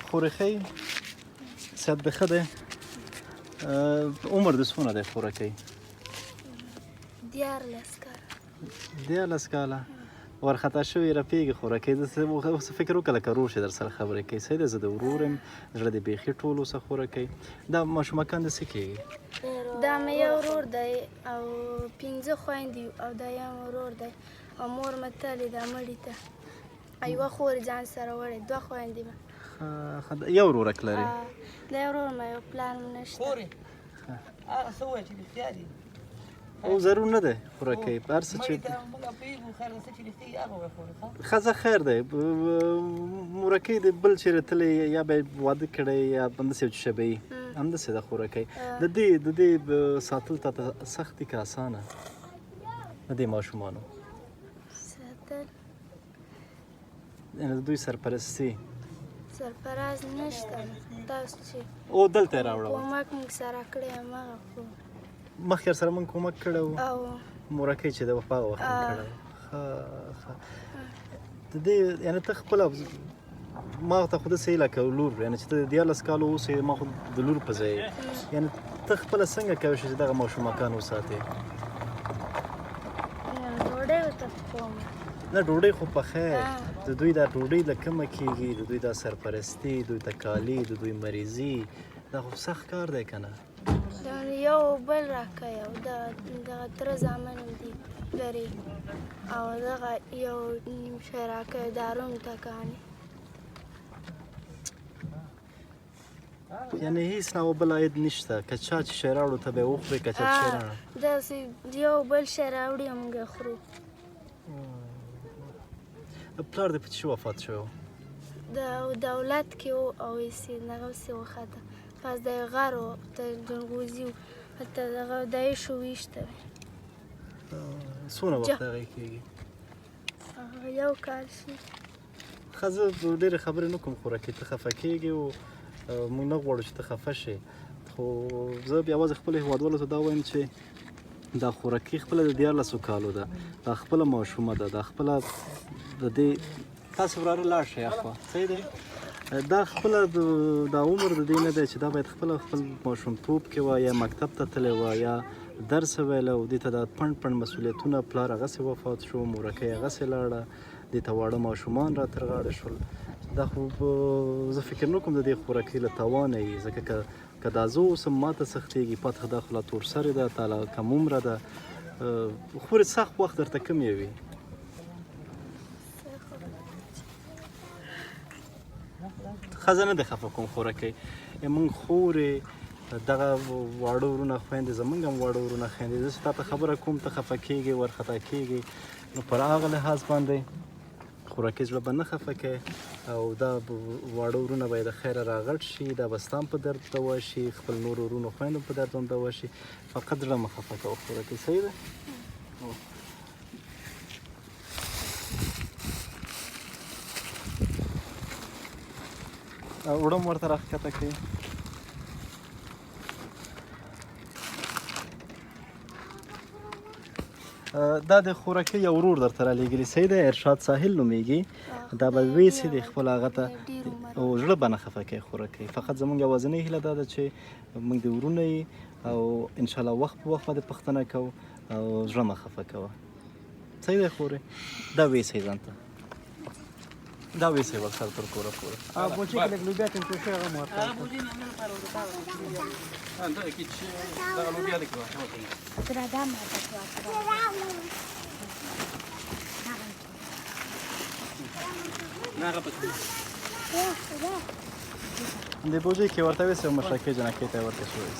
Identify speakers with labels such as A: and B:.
A: خورې ښی صحت دې ښه دی عمر دې څومره دی خورکۍ
B: 14
A: کاله ورخطا شوې رپېږي خورکۍ اوس فکر وکړه لکه ورور چې در سره خبرې کوي صحیح ده زه د ورور یم زړه دې بیخي ټول اوسه خورکۍ دا ماشومکان دې څه کېږي
B: دا مې یو ورور دی او 5 خویندې او دا یو ورور دی او مور مې تللې ده مړې ته یوه خور یې ځان سره وړې 2 خویندې مې
A: یو ورورک لري
B: دا یو ورور مې یو پلار مې نشته
A: او ضرور نه دی خورکۍ هر څه چې ښځه خیر دی مورکۍ د بل چېرې تللی یا به یې واده کړی یا همداسې یو شی به وي همداسې ده خورکۍ د دې ساتل تاته سخت دي که اسانه د دې ماشومانو
B: ساتل
A: یعنې د دوی سرپرستي
B: سرپرست نشته تاسو چې
A: او دلته یې راوړه
B: کومک موږ سره کړی هماغه خو
A: مخکې سره موږ کومک کړی و
B: او
A: مورکۍ چې د په هغه وخت کړی و د دې یعنې ته خپله ما ته خو داسې لکه لور یعنې چې ته د 14 کالو اوسې ما خو د لور په ځای یعنې ته خپله څنګه کولی شې چې دغه ماشومکان وساتې
B: ډوډۍ ورته پخوم
A: نه ډوډۍ خو پخی د دوی دا ډوډۍ له کومه کېږي د دوی دا سرپرستي دوی ته کالي د دوی مریضي دا خو سخت کار دی که نه
B: یو بل راکوي او دغه تره زامن هم دي لري او دغه یو نیم شی راکوي دارو مې ټکانې
A: یعنې هېڅ نوع بل عاید نشته که چا چې شی راوړو ته به یې وخورې که چا چې شی راوړو
B: داسې یو بل شی راوړي موږ یې خورو
A: پلار دې په څه شي وفات شوی و
B: د دولت کې و او هغه پسې وخته پس د یې غر و ته جلغوزي و هلته دغه د ایشو ویشته وی
A: څونه وخت هغې کېږي
B: یو کال شي
A: ښه زه ډېرې خبرې نه کوم خورکۍ ته خفه کېږي او موږ نه غواړو چې ته خفه شې خو زه یوازې خپلو هېوادوالو ته دا وایم چې دا خورکۍ خپله د 14 کالو ده دا خپله ماشومه ده دا خپله د دې تاسې وراره لاړ شئ اخوا صحیح دی دا خپله دا عمر د دې نه دی چې دا باید خپل ماشومتوب کې وه یا مکتب ته تللی وه یا درس ویله او دې ته دا پڼ مسؤلیتونه پلار هغسې وفات شو مورکۍ هغسې لاړه دې ته واړه ماشومان را تر غاړه شول دا خو زه فکر نه کوم د دې خورکۍ له تاوانه یي ځکه که دا زه اوسم ما ته سختېږي پته دا خو لا تور سرې ده تا لا کم عمره ده خورې سخت وخت درته کوم یې وي ښځه نه دی خفه کوم خورکۍ موږ خورې دغه واړه ورونه خویندې زموږ هم واړه ورونه خویندې زه چې تا ته خبره کوم ته خفه کېږې ورخطا کېږې نو پر هغه لحاظ باندې خورکۍ زړه به نه خفه کوې او دا واړه ورونه به یې د خیره راغټ شي دا به ستا هم په درد دوا شي خپل نور ورونو خویندو په درد هم دوا شي فقط زړه مه خفه کوه خورکۍ صحیح ده وړم ورته راښکته کړي دا د خورکۍ یو ورور درته رالیږلي صحیح دی ارشاد ساحل نومیږي دا به ویسې د خپل هغه ته او زړه به نه خفه کوي خورکۍ فقط زموږ یوازینۍ هیله دا ده چې موږ د ورونه یې او انشاءالله وخت په وخت باندې پوښتنه کوو او زړه مه خفه کوه صحیح دی خورې دا ویسئ ځان ته دا ویسئ ورسره تر کوره پورې
C: بوچې کې لږ لوبیا ټیم کوشش هغه مو ورته
A: د بوجۍ کې ورته ویسئ او مشرکې جنکۍ ته یې ورته شوی